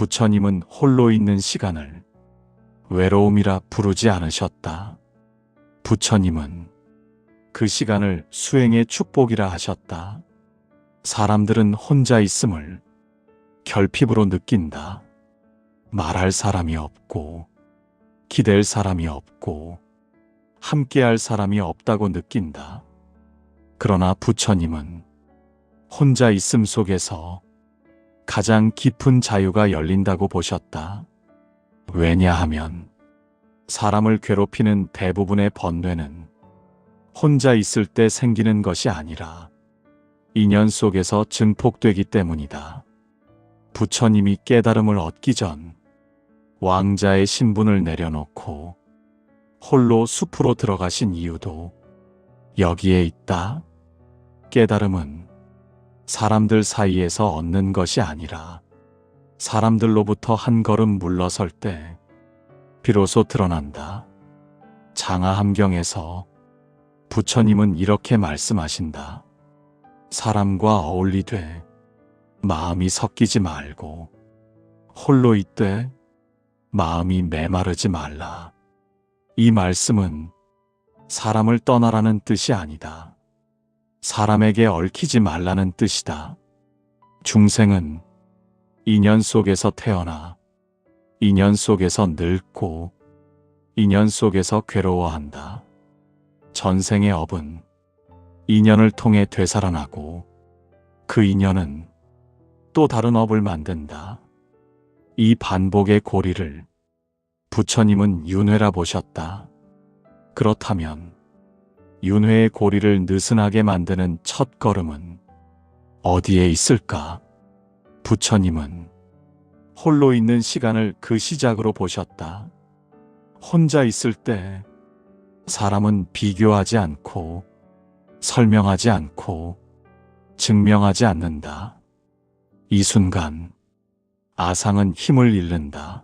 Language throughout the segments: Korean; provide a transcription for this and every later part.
부처님은 홀로 있는 시간을 외로움이라 부르지 않으셨다. 부처님은 그 시간을 수행의 축복이라 하셨다. 사람들은 혼자 있음을 결핍으로 느낀다. 말할 사람이 없고, 기댈 사람이 없고, 함께할 사람이 없다고 느낀다. 그러나 부처님은 혼자 있음 속에서 가장 깊은 자유가 열린다고 보셨다. 왜냐하면 사람을 괴롭히는 대부분의 번뇌는 혼자 있을 때 생기는 것이 아니라 인연 속에서 증폭되기 때문이다. 부처님이 깨달음을 얻기 전 왕자의 신분을 내려놓고 홀로 숲으로 들어가신 이유도 여기에 있다. 깨달음은 사람들 사이에서 얻는 것이 아니라 사람들로부터 한 걸음 물러설 때 비로소 드러난다. 장하함경에서 부처님은 이렇게 말씀하신다. 사람과 어울리되 마음이 섞이지 말고 홀로 있되 마음이 메마르지 말라. 이 말씀은 사람을 떠나라는 뜻이 아니다. 사람에게 얽히지 말라는 뜻이다. 중생은 인연 속에서 태어나 인연 속에서 늙고 인연 속에서 괴로워한다. 전생의 업은 인연을 통해 되살아나고 그 인연은 또 다른 업을 만든다. 이 반복의 고리를 부처님은 윤회라 보셨다. 그렇다면 윤회의 고리를 느슨하게 만드는 첫 걸음은 어디에 있을까? 부처님은 홀로 있는 시간을 그 시작으로 보셨다. 혼자 있을 때 사람은 비교하지 않고 설명하지 않고 증명하지 않는다. 이 순간 아상은 힘을 잃는다.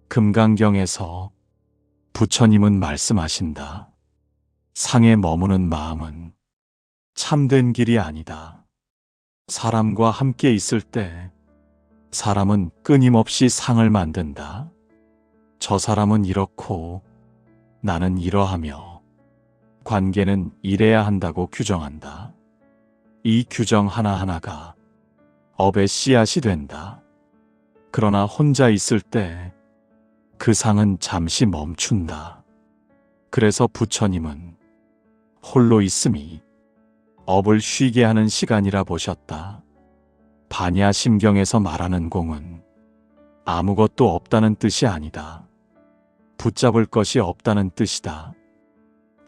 금강경에서 부처님은 말씀하신다. 상에 머무는 마음은 참된 길이 아니다. 사람과 함께 있을 때 사람은 끊임없이 상을 만든다. 저 사람은 이렇고 나는 이러하며 관계는 이래야 한다고 규정한다. 이 규정 하나하나가 업의 씨앗이 된다. 그러나 혼자 있을 때 그 상은 잠시 멈춘다. 그래서 부처님은 홀로 있음이 업을 쉬게 하는 시간이라 보셨다. 반야심경에서 말하는 공은 아무것도 없다는 뜻이 아니다. 붙잡을 것이 없다는 뜻이다.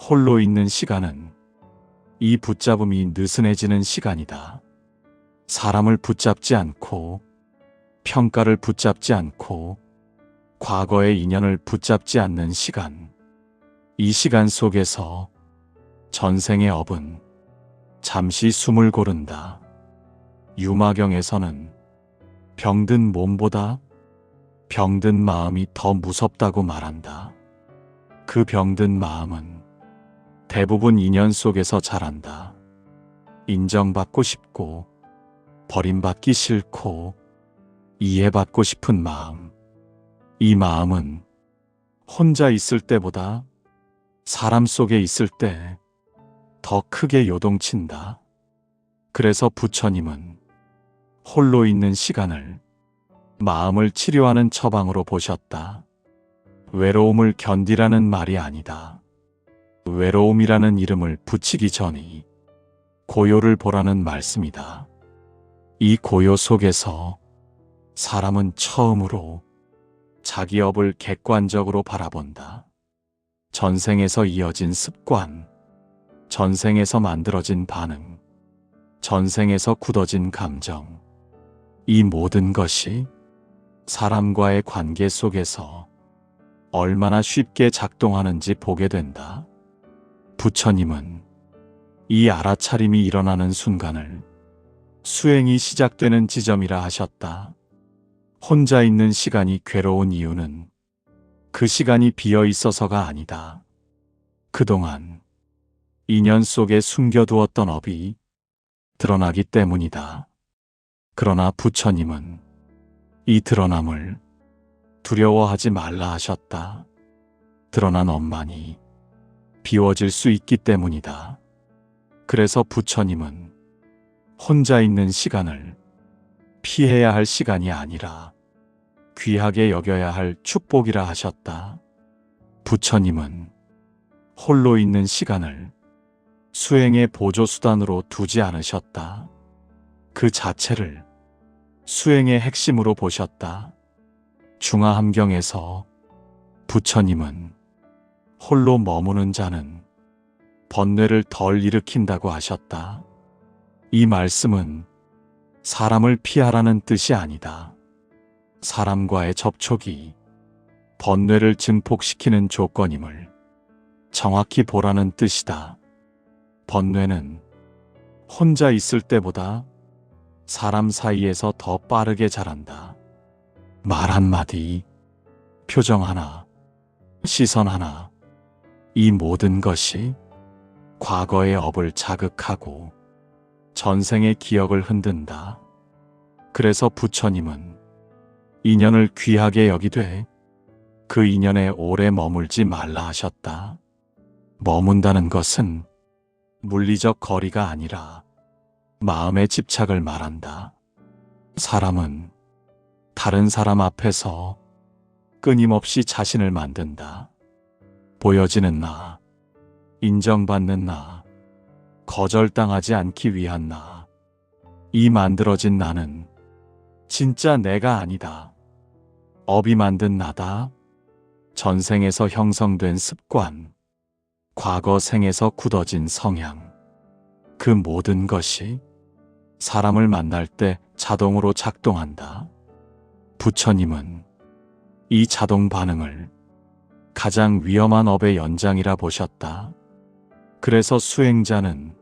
홀로 있는 시간은 이 붙잡음이 느슨해지는 시간이다. 사람을 붙잡지 않고 평가를 붙잡지 않고 과거의 인연을 붙잡지 않는 시간. 이 시간 속에서 전생의 업은 잠시 숨을 고른다. 유마경에서는 병든 몸보다 병든 마음이 더 무섭다고 말한다. 그 병든 마음은 대부분 인연 속에서 자란다. 인정받고 싶고 버림받기 싫고 이해받고 싶은 마음. 이 마음은 혼자 있을 때보다 사람 속에 있을 때 더 크게 요동친다. 그래서 부처님은 홀로 있는 시간을 마음을 치료하는 처방으로 보셨다. 외로움을 견디라는 말이 아니다. 외로움이라는 이름을 붙이기 전이 고요를 보라는 말씀이다. 이 고요 속에서 사람은 처음으로 자기 업을 객관적으로 바라본다. 전생에서 이어진 습관, 전생에서 만들어진 반응, 전생에서 굳어진 감정, 이 모든 것이 사람과의 관계 속에서 얼마나 쉽게 작동하는지 보게 된다. 부처님은 이 알아차림이 일어나는 순간을 수행이 시작되는 지점이라 하셨다. 혼자 있는 시간이 괴로운 이유는 그 시간이 비어 있어서가 아니다. 그동안 인연 속에 숨겨두었던 업이 드러나기 때문이다. 그러나 부처님은 이 드러남을 두려워하지 말라 하셨다. 드러난 엄만이 비워질 수 있기 때문이다. 그래서 부처님은 혼자 있는 시간을 피해야 할 시간이 아니라 귀하게 여겨야 할 축복이라 하셨다. 부처님은 홀로 있는 시간을 수행의 보조수단으로 두지 않으셨다. 그 자체를 수행의 핵심으로 보셨다. 중화함경에서 부처님은 홀로 머무는 자는 번뇌를 덜 일으킨다고 하셨다. 이 말씀은 사람을 피하라는 뜻이 아니다. 사람과의 접촉이 번뇌를 증폭시키는 조건임을 정확히 보라는 뜻이다. 번뇌는 혼자 있을 때보다 사람 사이에서 더 빠르게 자란다. 말 한마디, 표정 하나, 시선 하나, 이 모든 것이 과거의 업을 자극하고 전생의 기억을 흔든다. 그래서 부처님은 인연을 귀하게 여기되 그 인연에 오래 머물지 말라 하셨다. 머문다는 것은 물리적 거리가 아니라 마음의 집착을 말한다. 사람은 다른 사람 앞에서 끊임없이 자신을 만든다. 보여지는 나, 인정받는 나, 거절당하지 않기 위한 나. 이 만들어진 나는 진짜 내가 아니다. 업이 만든 나다. 전생에서 형성된 습관, 과거 생에서 굳어진 성향. 그 모든 것이 사람을 만날 때 자동으로 작동한다. 부처님은 이 자동 반응을 가장 위험한 업의 연장이라 보셨다. 그래서 수행자는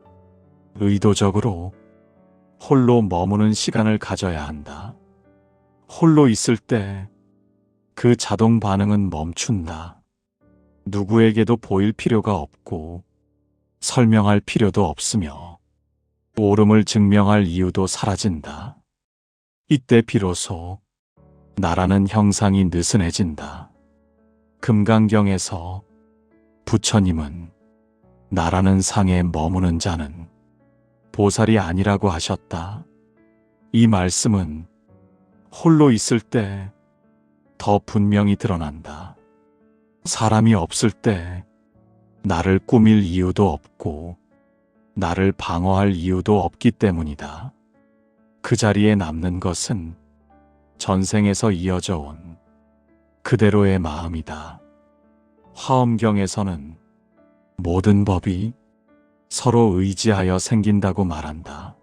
의도적으로 홀로 머무는 시간을 가져야 한다. 홀로 있을 때 그 자동 반응은 멈춘다. 누구에게도 보일 필요가 없고 설명할 필요도 없으며 옳음을 증명할 이유도 사라진다. 이때 비로소 나라는 형상이 느슨해진다. 금강경에서 부처님은 나라는 상에 머무는 자는 보살이 아니라고 하셨다. 이 말씀은 홀로 있을 때 더 분명히 드러난다. 사람이 없을 때 나를 꾸밀 이유도 없고 나를 방어할 이유도 없기 때문이다. 그 자리에 남는 것은 전생에서 이어져 온 그대로의 마음이다. 화엄경에서는 모든 법이 서로 의지하여 생긴다고 말한다.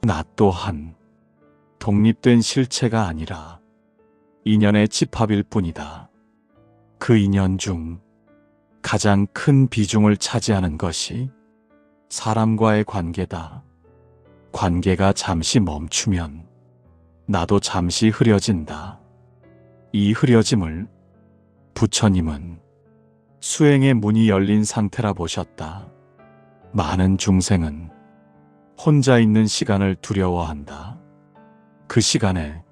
나 또한 독립된 실체가 아니라 인연의 집합일 뿐이다. 그 인연 중 가장 큰 비중을 차지하는 것이 사람과의 관계다. 관계가 잠시 멈추면 나도 잠시 흐려진다. 이 흐려짐을 부처님은 수행의 문이 열린 상태라 보셨다. 많은 중생은 혼자 있는 시간을 두려워한다. 그 시간에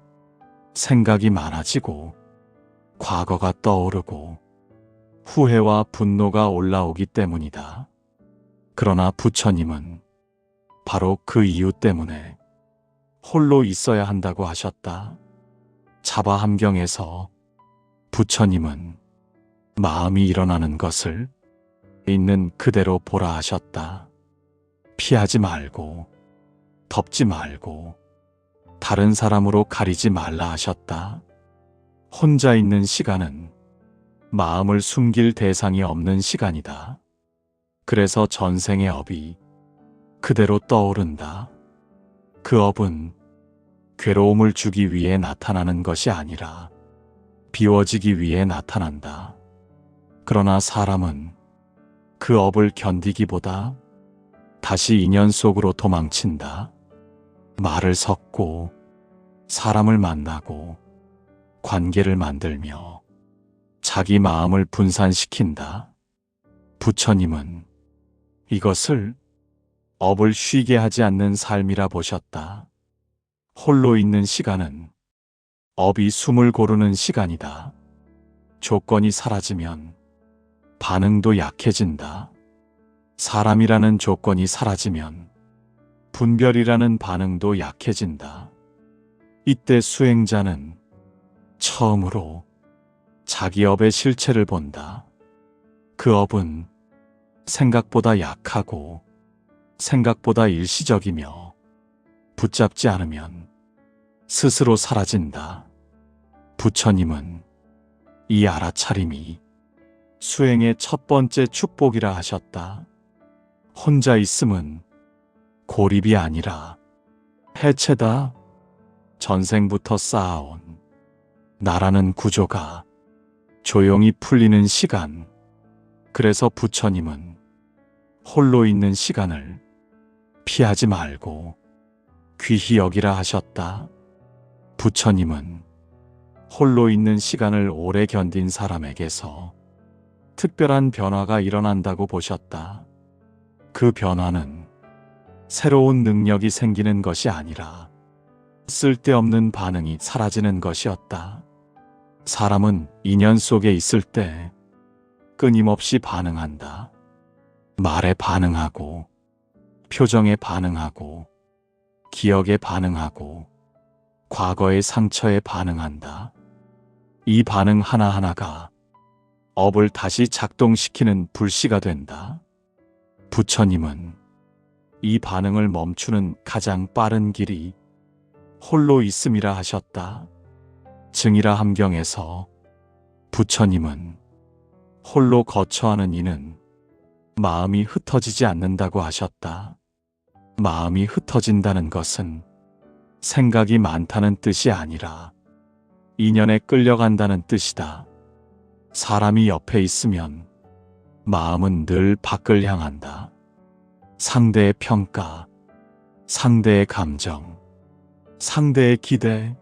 생각이 많아지고 과거가 떠오르고 후회와 분노가 올라오기 때문이다. 그러나 부처님은 바로 그 이유 때문에 홀로 있어야 한다고 하셨다. 자바함경에서 부처님은 마음이 일어나는 것을 있는 그대로 보라 하셨다. 피하지 말고 덮지 말고 다른 사람으로 가리지 말라 하셨다. 혼자 있는 시간은 마음을 숨길 대상이 없는 시간이다. 그래서 전생의 업이 그대로 떠오른다. 그 업은 괴로움을 주기 위해 나타나는 것이 아니라 비워지기 위해 나타난다. 그러나 사람은 그 업을 견디기보다 다시 인연 속으로 도망친다. 말을 섞고 사람을 만나고 관계를 만들며 자기 마음을 분산시킨다. 부처님은 이것을 업을 쉬게 하지 않는 삶이라 보셨다. 홀로 있는 시간은 업이 숨을 고르는 시간이다. 조건이 사라지면 반응도 약해진다. 사람이라는 조건이 사라지면 분별이라는 반응도 약해진다. 이때 수행자는 처음으로 자기 업의 실체를 본다. 그 업은 생각보다 약하고 생각보다 일시적이며 붙잡지 않으면 스스로 사라진다. 부처님은 이 알아차림이 수행의 첫 번째 축복이라 하셨다. 혼자 있음은 고립이 아니라 해체다. 전생부터 쌓아온 나라는 구조가 조용히 풀리는 시간. 그래서 부처님은 홀로 있는 시간을 피하지 말고 귀히 여기라 하셨다. 부처님은 홀로 있는 시간을 오래 견딘 사람에게서 특별한 변화가 일어난다고 보셨다. 그 변화는 새로운 능력이 생기는 것이 아니라 쓸데없는 반응이 사라지는 것이었다. 사람은 인연 속에 있을 때 끊임없이 반응한다. 말에 반응하고, 표정에 반응하고, 기억에 반응하고, 과거의 상처에 반응한다. 이 반응 하나하나가 업을 다시 작동시키는 불씨가 된다. 부처님은 이 반응을 멈추는 가장 빠른 길이 홀로 있음이라 하셨다. 증이라 함경에서 부처님은 홀로 거처하는 이는 마음이 흩어지지 않는다고 하셨다. 마음이 흩어진다는 것은 생각이 많다는 뜻이 아니라 인연에 끌려간다는 뜻이다. 사람이 옆에 있으면 마음은 늘 밖을 향한다. 상대의 평가, 상대의 감정, 상대의 기대,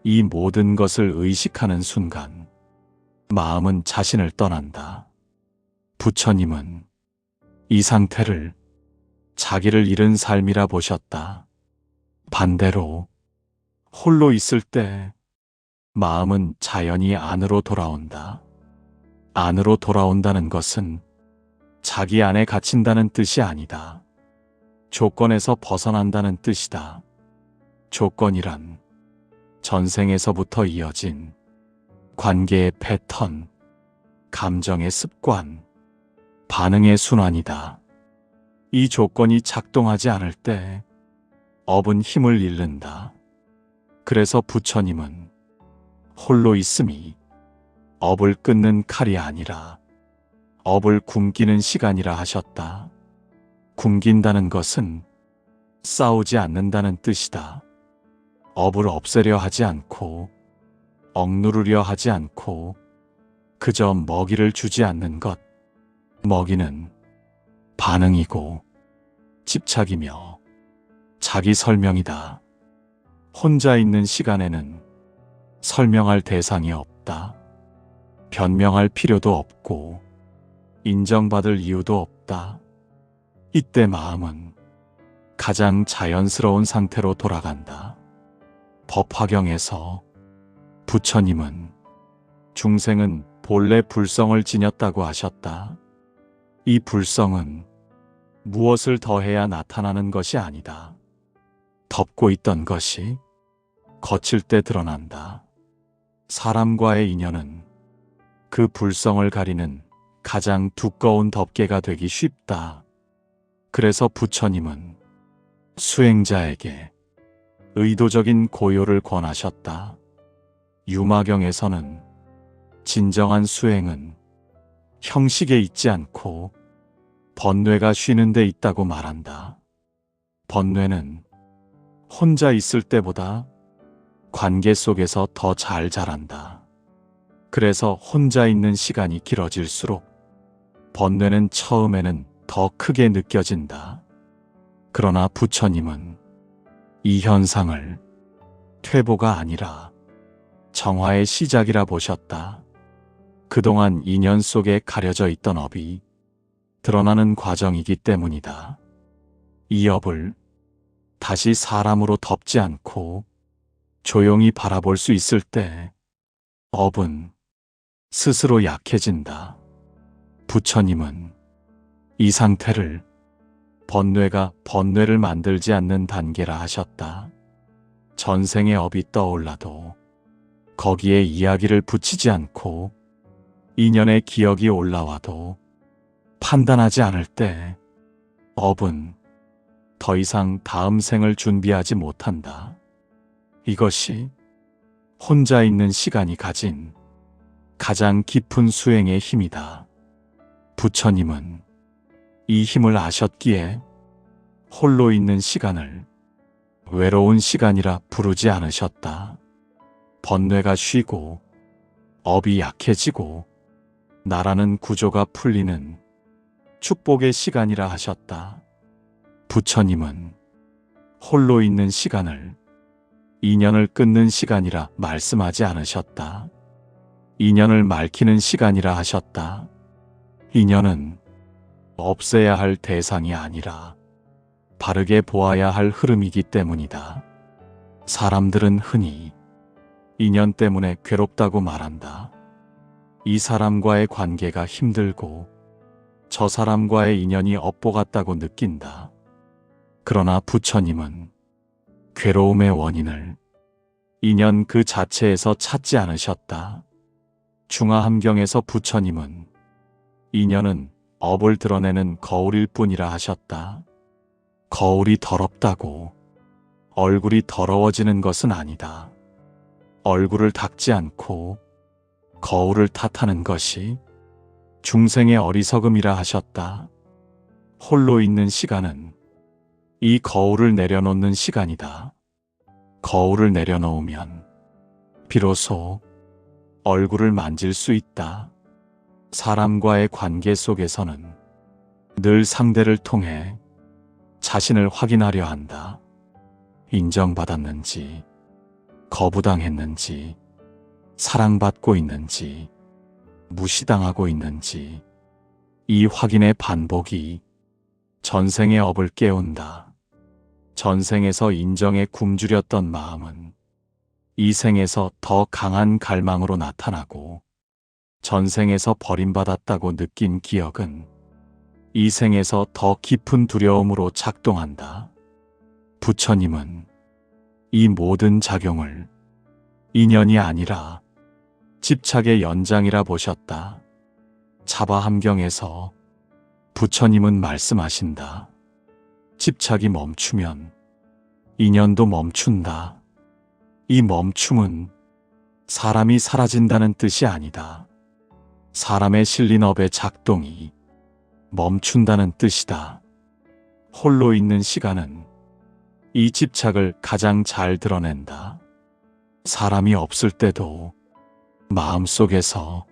이 모든 것을 의식하는 순간 마음은 자신을 떠난다. 부처님은 이 상태를 자기를 잃은 삶이라 보셨다. 반대로 홀로 있을 때 마음은 자연히 안으로 돌아온다. 안으로 돌아온다는 것은 자기 안에 갇힌다는 뜻이 아니다. 조건에서 벗어난다는 뜻이다. 조건이란 전생에서부터 이어진 관계의 패턴, 감정의 습관, 반응의 순환이다. 이 조건이 작동하지 않을 때 업은 힘을 잃는다. 그래서 부처님은 홀로 있음이 업을 끊는 칼이 아니라 업을 굶기는 시간이라 하셨다. 굶긴다는 것은 싸우지 않는다는 뜻이다. 업을 없애려 하지 않고 억누르려 하지 않고 그저 먹이를 주지 않는 것. 먹이는 반응이고 집착이며 자기 설명이다. 혼자 있는 시간에는 설명할 대상이 없다. 변명할 필요도 없고 인정받을 이유도 없다. 이때 마음은 가장 자연스러운 상태로 돌아간다. 법화경에서 부처님은 중생은 본래 불성을 지녔다고 하셨다. 이 불성은 무엇을 더해야 나타나는 것이 아니다. 덮고 있던 것이 거칠 때 드러난다. 사람과의 인연은 그 불성을 가리는 가장 두꺼운 덮개가 되기 쉽다. 그래서 부처님은 수행자에게 의도적인 고요를 권하셨다. 유마경에서는 진정한 수행은 형식에 있지 않고 번뇌가 쉬는 데 있다고 말한다. 번뇌는 혼자 있을 때보다 관계 속에서 더 잘 자란다. 그래서 혼자 있는 시간이 길어질수록 번뇌는 처음에는 더 크게 느껴진다. 그러나 부처님은 이 현상을 퇴보가 아니라 정화의 시작이라 보셨다. 그동안 인연 속에 가려져 있던 업이 드러나는 과정이기 때문이다. 이 업을 다시 사람으로 덮지 않고 조용히 바라볼 수 있을 때 업은 스스로 약해진다. 부처님은 이 상태를 번뇌가 번뇌를 만들지 않는 단계라 하셨다. 전생의 업이 떠올라도 거기에 이야기를 붙이지 않고 인연의 기억이 올라와도 판단하지 않을 때 업은 더 이상 다음 생을 준비하지 못한다. 이것이 혼자 있는 시간이 가진 가장 깊은 수행의 힘이다. 부처님은 이 힘을 아셨기에 홀로 있는 시간을 외로운 시간이라 부르지 않으셨다. 번뇌가 쉬고 업이 약해지고 나라는 구조가 풀리는 축복의 시간이라 하셨다. 부처님은 홀로 있는 시간을 인연을 끊는 시간이라 말씀하지 않으셨다. 인연을 말키는 시간이라 하셨다. 인연은 없애야 할 대상이 아니라 바르게 보아야 할 흐름이기 때문이다. 사람들은 흔히 인연 때문에 괴롭다고 말한다. 이 사람과의 관계가 힘들고 저 사람과의 인연이 업보 같다고 느낀다. 그러나 부처님은 괴로움의 원인을 인연 그 자체에서 찾지 않으셨다. 중화함경에서 부처님은 인연은 업을 드러내는 거울일 뿐이라 하셨다. 거울이 더럽다고 얼굴이 더러워지는 것은 아니다. 얼굴을 닦지 않고 거울을 탓하는 것이 중생의 어리석음이라 하셨다. 홀로 있는 시간은 이 거울을 내려놓는 시간이다. 거울을 내려놓으면 비로소 얼굴을 만질 수 있다. 사람과의 관계 속에서는 늘 상대를 통해 자신을 확인하려 한다. 인정받았는지, 거부당했는지, 사랑받고 있는지, 무시당하고 있는지, 이 확인의 반복이 전생의 업을 깨운다. 전생에서 인정에 굶주렸던 마음은 이 생에서 더 강한 갈망으로 나타나고, 전생에서 버림받았다고 느낀 기억은 이 생에서 더 깊은 두려움으로 작동한다. 부처님은 이 모든 작용을 인연이 아니라 집착의 연장이라 보셨다. 차바함경에서 부처님은 말씀하신다. 집착이 멈추면 인연도 멈춘다. 이 멈춤은 사람이 사라진다는 뜻이 아니다. 사람의 실린 업의 작동이 멈춘다는 뜻이다. 홀로 있는 시간은 이 집착을 가장 잘 드러낸다. 사람이 없을 때도 마음속에서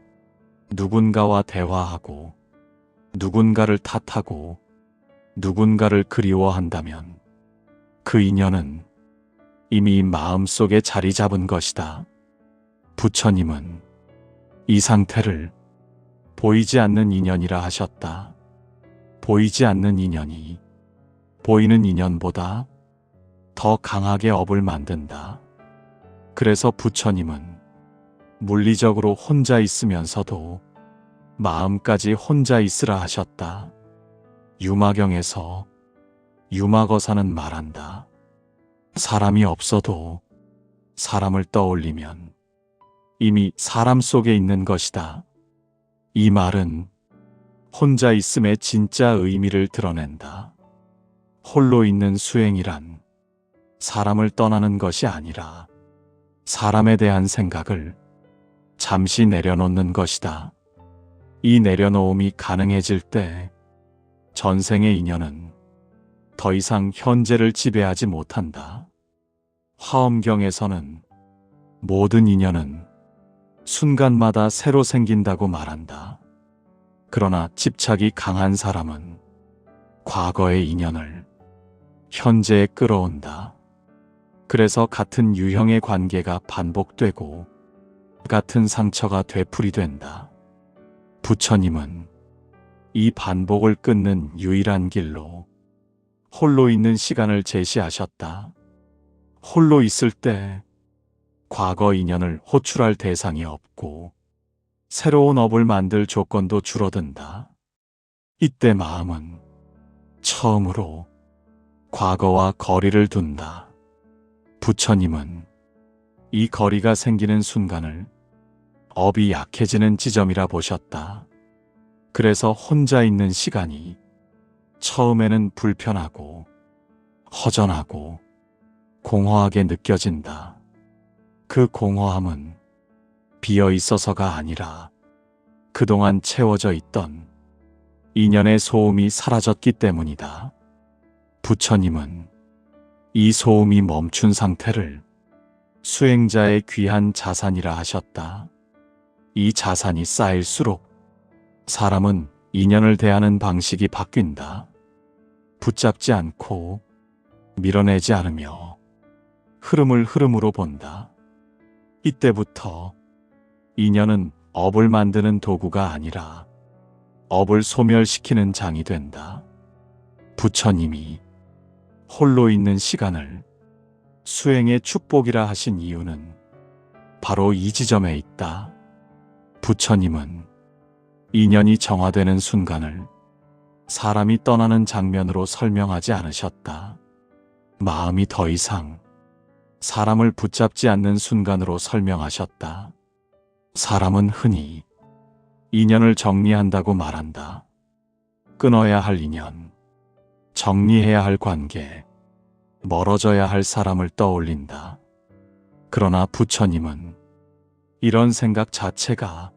누군가와 대화하고 누군가를 탓하고 누군가를 그리워한다면 그 인연은 이미 마음속에 자리 잡은 것이다. 부처님은 이 상태를 보이지 않는 인연이라 하셨다. 보이지 않는 인연이 보이는 인연보다 더 강하게 업을 만든다. 그래서 부처님은 물리적으로 혼자 있으면서도 마음까지 혼자 있으라 하셨다. 유마경에서 유마거사는 말한다. 사람이 없어도 사람을 떠올리면 이미 사람 속에 있는 것이다. 이 말은 혼자 있음의 진짜 의미를 드러낸다. 홀로 있는 수행이란 사람을 떠나는 것이 아니라 사람에 대한 생각을 잠시 내려놓는 것이다. 이 내려놓음이 가능해질 때 전생의 인연은 더 이상 현재를 지배하지 못한다. 화엄경에서는 모든 인연은 순간마다 새로 생긴다고 말한다. 그러나 집착이 강한 사람은 과거의 인연을 현재에 끌어온다. 그래서 같은 유형의 관계가 반복되고 같은 상처가 되풀이된다. 부처님은 이 반복을 끊는 유일한 길로 홀로 있는 시간을 제시하셨다. 홀로 있을 때 과거 인연을 호출할 대상이 없고 새로운 업을 만들 조건도 줄어든다. 이때 마음은 처음으로 과거와 거리를 둔다. 부처님은 이 거리가 생기는 순간을 업이 약해지는 지점이라 보셨다. 그래서 혼자 있는 시간이 처음에는 불편하고 허전하고 공허하게 느껴진다. 그 공허함은 비어 있어서가 아니라 그동안 채워져 있던 인연의 소음이 사라졌기 때문이다. 부처님은 이 소음이 멈춘 상태를 수행자의 귀한 자산이라 하셨다. 이 자산이 쌓일수록 사람은 인연을 대하는 방식이 바뀐다. 붙잡지 않고 밀어내지 않으며 흐름을 흐름으로 본다. 이때부터 인연은 업을 만드는 도구가 아니라 업을 소멸시키는 장이 된다. 부처님이 홀로 있는 시간을 수행의 축복이라 하신 이유는 바로 이 지점에 있다. 부처님은 인연이 정화되는 순간을 사람이 떠나는 장면으로 설명하지 않으셨다. 마음이 더 이상 사람을 붙잡지 않는 순간으로 설명하셨다. 사람은 흔히 인연을 정리한다고 말한다. 끊어야 할 인연, 정리해야 할 관계, 멀어져야 할 사람을 떠올린다. 그러나 부처님은 이런 생각 자체가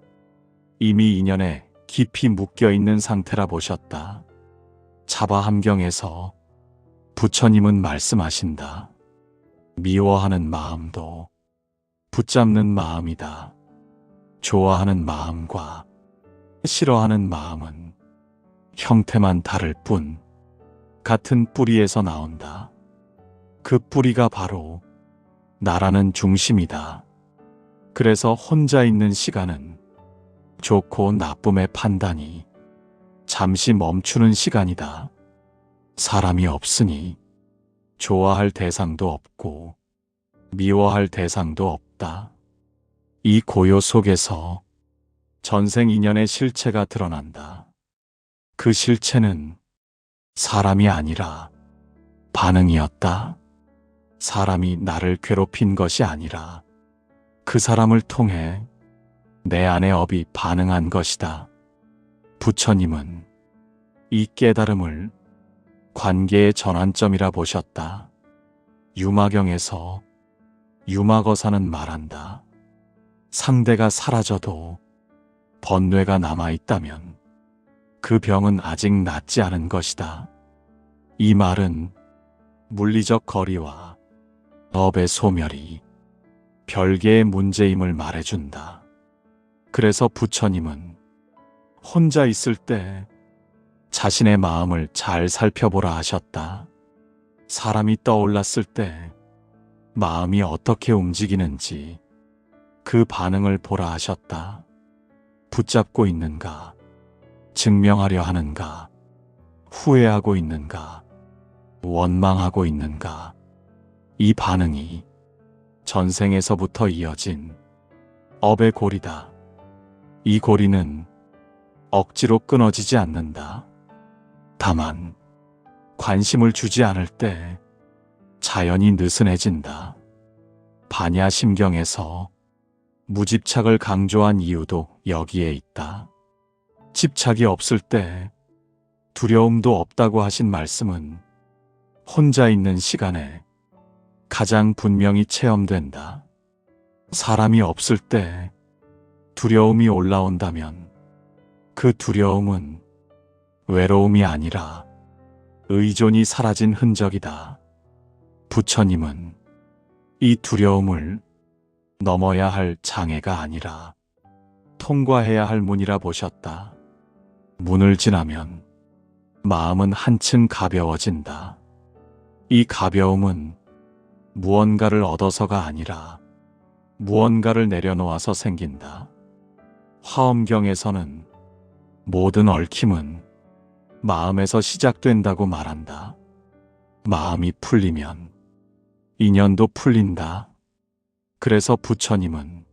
이미 인연에 깊이 묶여 있는 상태라 보셨다. 자바함경에서 부처님은 말씀하신다. 미워하는 마음도 붙잡는 마음이다. 좋아하는 마음과 싫어하는 마음은 형태만 다를 뿐 같은 뿌리에서 나온다. 그 뿌리가 바로 나라는 중심이다. 그래서 혼자 있는 시간은 좋고 나쁨의 판단이 잠시 멈추는 시간이다. 사람이 없으니 좋아할 대상도 없고 미워할 대상도 없다. 이 고요 속에서 전생 인연의 실체가 드러난다. 그 실체는 사람이 아니라 반응이었다. 사람이 나를 괴롭힌 것이 아니라 그 사람을 통해 내 안의 업이 반응한 것이다. 부처님은 이 깨달음을 관계의 전환점이라 보셨다. 유마경에서 유마거사는 말한다. 상대가 사라져도 번뇌가 남아있다면 그 병은 아직 낫지 않은 것이다. 이 말은 물리적 거리와 업의 소멸이 별개의 문제임을 말해준다. 그래서 부처님은 혼자 있을 때 자신의 마음을 잘 살펴보라 하셨다. 사람이 떠올랐을 때 마음이 어떻게 움직이는지 그 반응을 보라 하셨다. 붙잡고 있는가? 증명하려 하는가? 후회하고 있는가? 원망하고 있는가? 이 반응이 전생에서부터 이어진 업의 고리다. 이 고리는 억지로 끊어지지 않는다. 다만 관심을 주지 않을 때 자연히 느슨해진다. 반야심경에서 무집착을 강조한 이유도 여기에 있다. 집착이 없을 때 두려움도 없다고 하신 말씀은 혼자 있는 시간에 가장 분명히 체험된다. 사람이 없을 때 두려움이 올라온다면 그 두려움은 외로움이 아니라 의존이 사라진 흔적이다. 부처님은 이 두려움을 넘어야 할 장애가 아니라 통과해야 할 문이라 보셨다. 문을 지나면 마음은 한층 가벼워진다. 이 가벼움은 무언가를 얻어서가 아니라 무언가를 내려놓아서 생긴다. 화엄경에서는 모든 얽힘은 마음에서 시작된다고 말한다. 마음이 풀리면 인연도 풀린다. 그래서 부처님은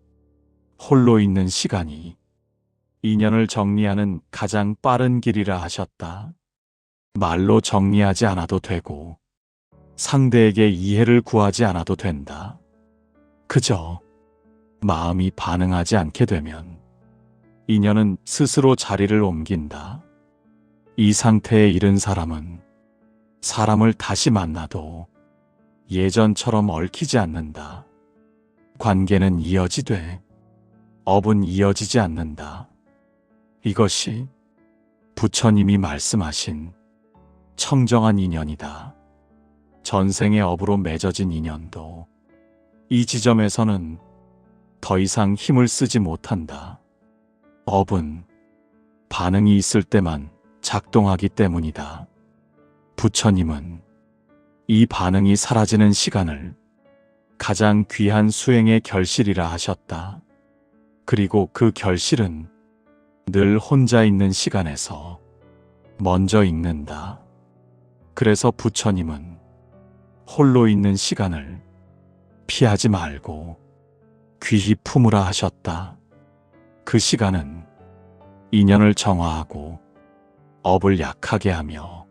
홀로 있는 시간이 인연을 정리하는 가장 빠른 길이라 하셨다. 말로 정리하지 않아도 되고 상대에게 이해를 구하지 않아도 된다. 그저 마음이 반응하지 않게 되면 인연은 스스로 자리를 옮긴다. 이 상태에 이른 사람은 사람을 다시 만나도 예전처럼 얽히지 않는다. 관계는 이어지되 업은 이어지지 않는다. 이것이 부처님이 말씀하신 청정한 인연이다. 전생의 업으로 맺어진 인연도 이 지점에서는 더 이상 힘을 쓰지 못한다. 업은 반응이 있을 때만 작동하기 때문이다. 부처님은 이 반응이 사라지는 시간을 가장 귀한 수행의 결실이라 하셨다. 그리고 그 결실은 늘 혼자 있는 시간에서 먼저 읽는다. 그래서 부처님은 홀로 있는 시간을 피하지 말고 귀히 품으라 하셨다. 그 시간은 인연을 정화하고 업을 약하게 하며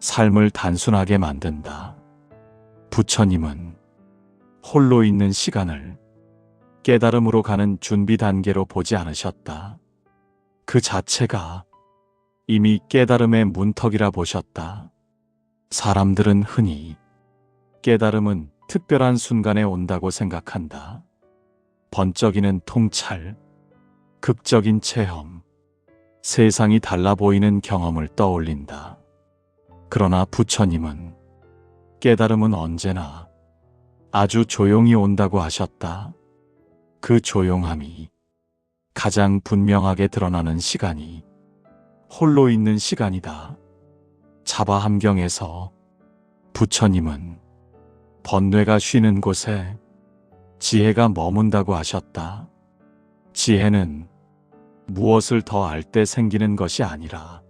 삶을 단순하게 만든다. 부처님은 홀로 있는 시간을 깨달음으로 가는 준비 단계로 보지 않으셨다. 그 자체가 이미 깨달음의 문턱이라 보셨다. 사람들은 흔히 깨달음은 특별한 순간에 온다고 생각한다. 번쩍이는 통찰, 극적인 체험, 세상이 달라 보이는 경험을 떠올린다. 그러나 부처님은 깨달음은 언제나 아주 조용히 온다고 하셨다. 그 조용함이 가장 분명하게 드러나는 시간이 홀로 있는 시간이다. 자바함경에서 부처님은 번뇌가 쉬는 곳에 지혜가 머문다고 하셨다. 지혜는 무엇을 더 알 때 생기는 것이 아니라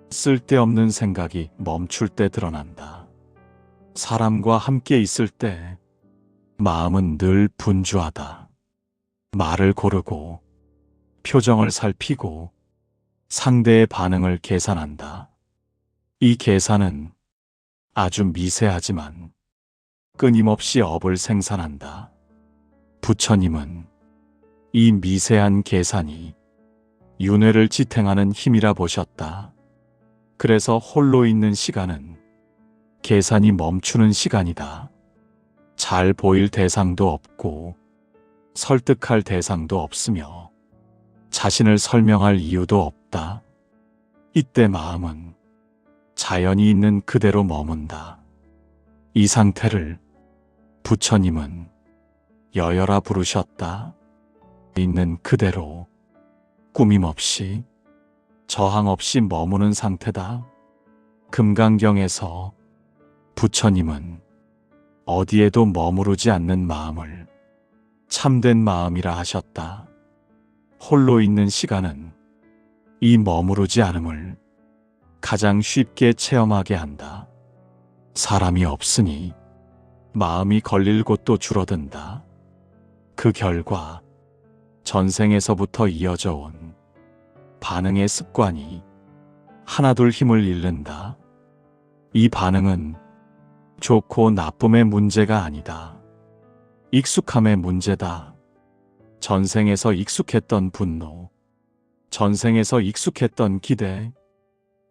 쓸데없는 생각이 멈출 때 드러난다. 사람과 함께 있을 때 마음은 늘 분주하다. 말을 고르고 표정을 살피고 상대의 반응을 계산한다. 이 계산은 아주 미세하지만 끊임없이 업을 생산한다. 부처님은 이 미세한 계산이 윤회를 지탱하는 힘이라 보셨다. 그래서 홀로 있는 시간은 계산이 멈추는 시간이다. 잘 보일 대상도 없고 설득할 대상도 없으며 자신을 설명할 이유도 없다. 이때 마음은 자연이 있는 그대로 머문다. 이 상태를 부처님은 여여라 부르셨다. 있는 그대로 꾸밈 없이 저항 없이 머무는 상태다. 금강경에서 부처님은 어디에도 머무르지 않는 마음을 참된 마음이라 하셨다. 홀로 있는 시간은 이 머무르지 않음을 가장 쉽게 체험하게 한다. 사람이 없으니 마음이 걸릴 곳도 줄어든다. 그 결과 전생에서부터 이어져 온 반응의 습관이 하나둘 힘을 잃는다. 이 반응은 좋고 나쁨의 문제가 아니다. 익숙함의 문제다. 전생에서 익숙했던 분노, 전생에서 익숙했던 기대,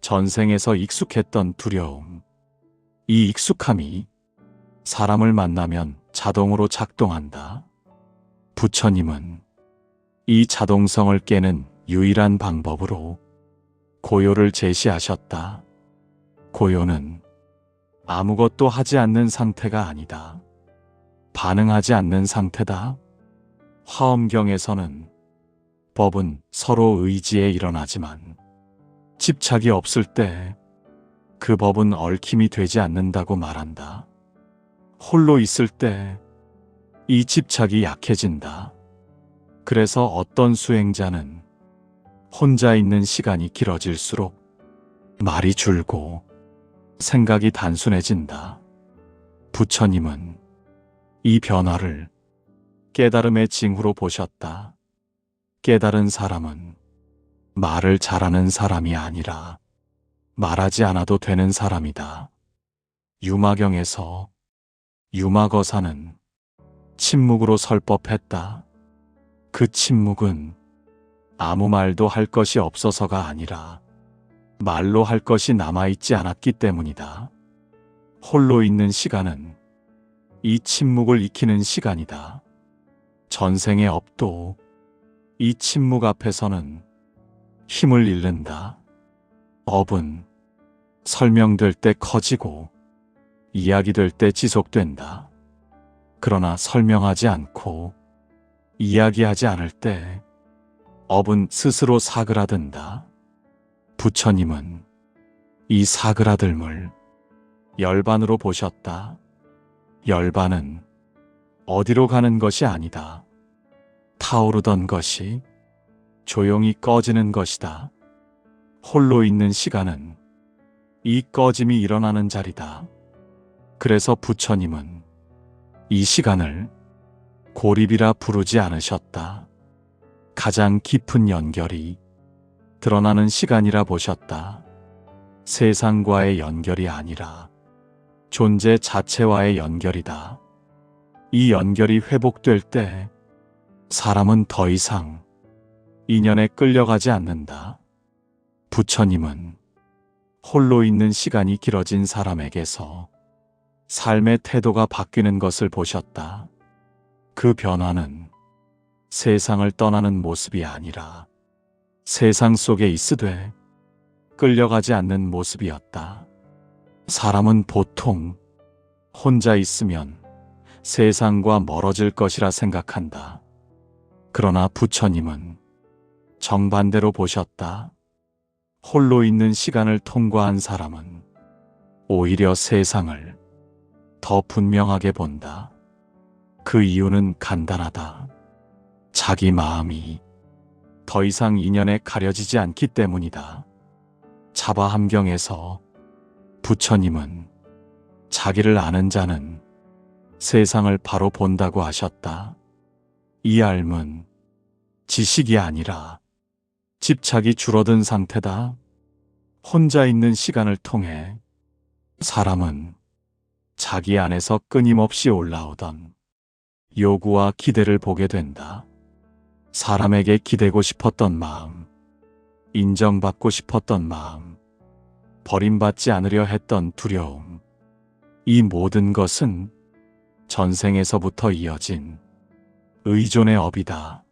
전생에서 익숙했던 두려움. 이 익숙함이 사람을 만나면 자동으로 작동한다. 부처님은 이 자동성을 깨는 유일한 방법으로 고요를 제시하셨다. 고요는 아무것도 하지 않는 상태가 아니다. 반응하지 않는 상태다. 화엄경에서는 법은 서로 의지에 일어나지만 집착이 없을 때 그 법은 얽힘이 되지 않는다고 말한다. 홀로 있을 때 이 집착이 약해진다. 그래서 어떤 수행자는 혼자 있는 시간이 길어질수록 말이 줄고 생각이 단순해진다. 부처님은 이 변화를 깨달음의 징후로 보셨다. 깨달은 사람은 말을 잘하는 사람이 아니라 말하지 않아도 되는 사람이다. 유마경에서 유마거사는 침묵으로 설법했다. 그 침묵은 아무 말도 할 것이 없어서가 아니라 말로 할 것이 남아있지 않았기 때문이다. 홀로 있는 시간은 이 침묵을 익히는 시간이다. 전생의 업도 이 침묵 앞에서는 힘을 잃는다. 업은 설명될 때 커지고 이야기될 때 지속된다. 그러나 설명하지 않고 이야기하지 않을 때 업은 스스로 사그라든다. 부처님은 이 사그라듦을 열반으로 보셨다. 열반은 어디로 가는 것이 아니다. 타오르던 것이 조용히 꺼지는 것이다. 홀로 있는 시간은 이 꺼짐이 일어나는 자리다. 그래서 부처님은 이 시간을 고립이라 부르지 않으셨다. 가장 깊은 연결이 드러나는 시간이라 보셨다. 세상과의 연결이 아니라 존재 자체와의 연결이다. 이 연결이 회복될 때 사람은 더 이상 인연에 끌려가지 않는다. 부처님은 홀로 있는 시간이 길어진 사람에게서 삶의 태도가 바뀌는 것을 보셨다. 그 변화는 세상을 떠나는 모습이 아니라 세상 속에 있으되 끌려가지 않는 모습이었다. 사람은 보통 혼자 있으면 세상과 멀어질 것이라 생각한다. 그러나 부처님은 정반대로 보셨다. 홀로 있는 시간을 통과한 사람은 오히려 세상을 더 분명하게 본다. 그 이유는 간단하다. 자기 마음이 더 이상 인연에 가려지지 않기 때문이다. 자바함경에서 부처님은 자기를 아는 자는 세상을 바로 본다고 하셨다. 이 알문, 지식이 아니라 집착이 줄어든 상태다. 혼자 있는 시간을 통해 사람은 자기 안에서 끊임없이 올라오던 요구와 기대를 보게 된다. 사람에게 기대고 싶었던 마음, 인정받고 싶었던 마음, 버림받지 않으려 했던 두려움, 이 모든 것은 전생에서부터 이어진 의존의 업이다.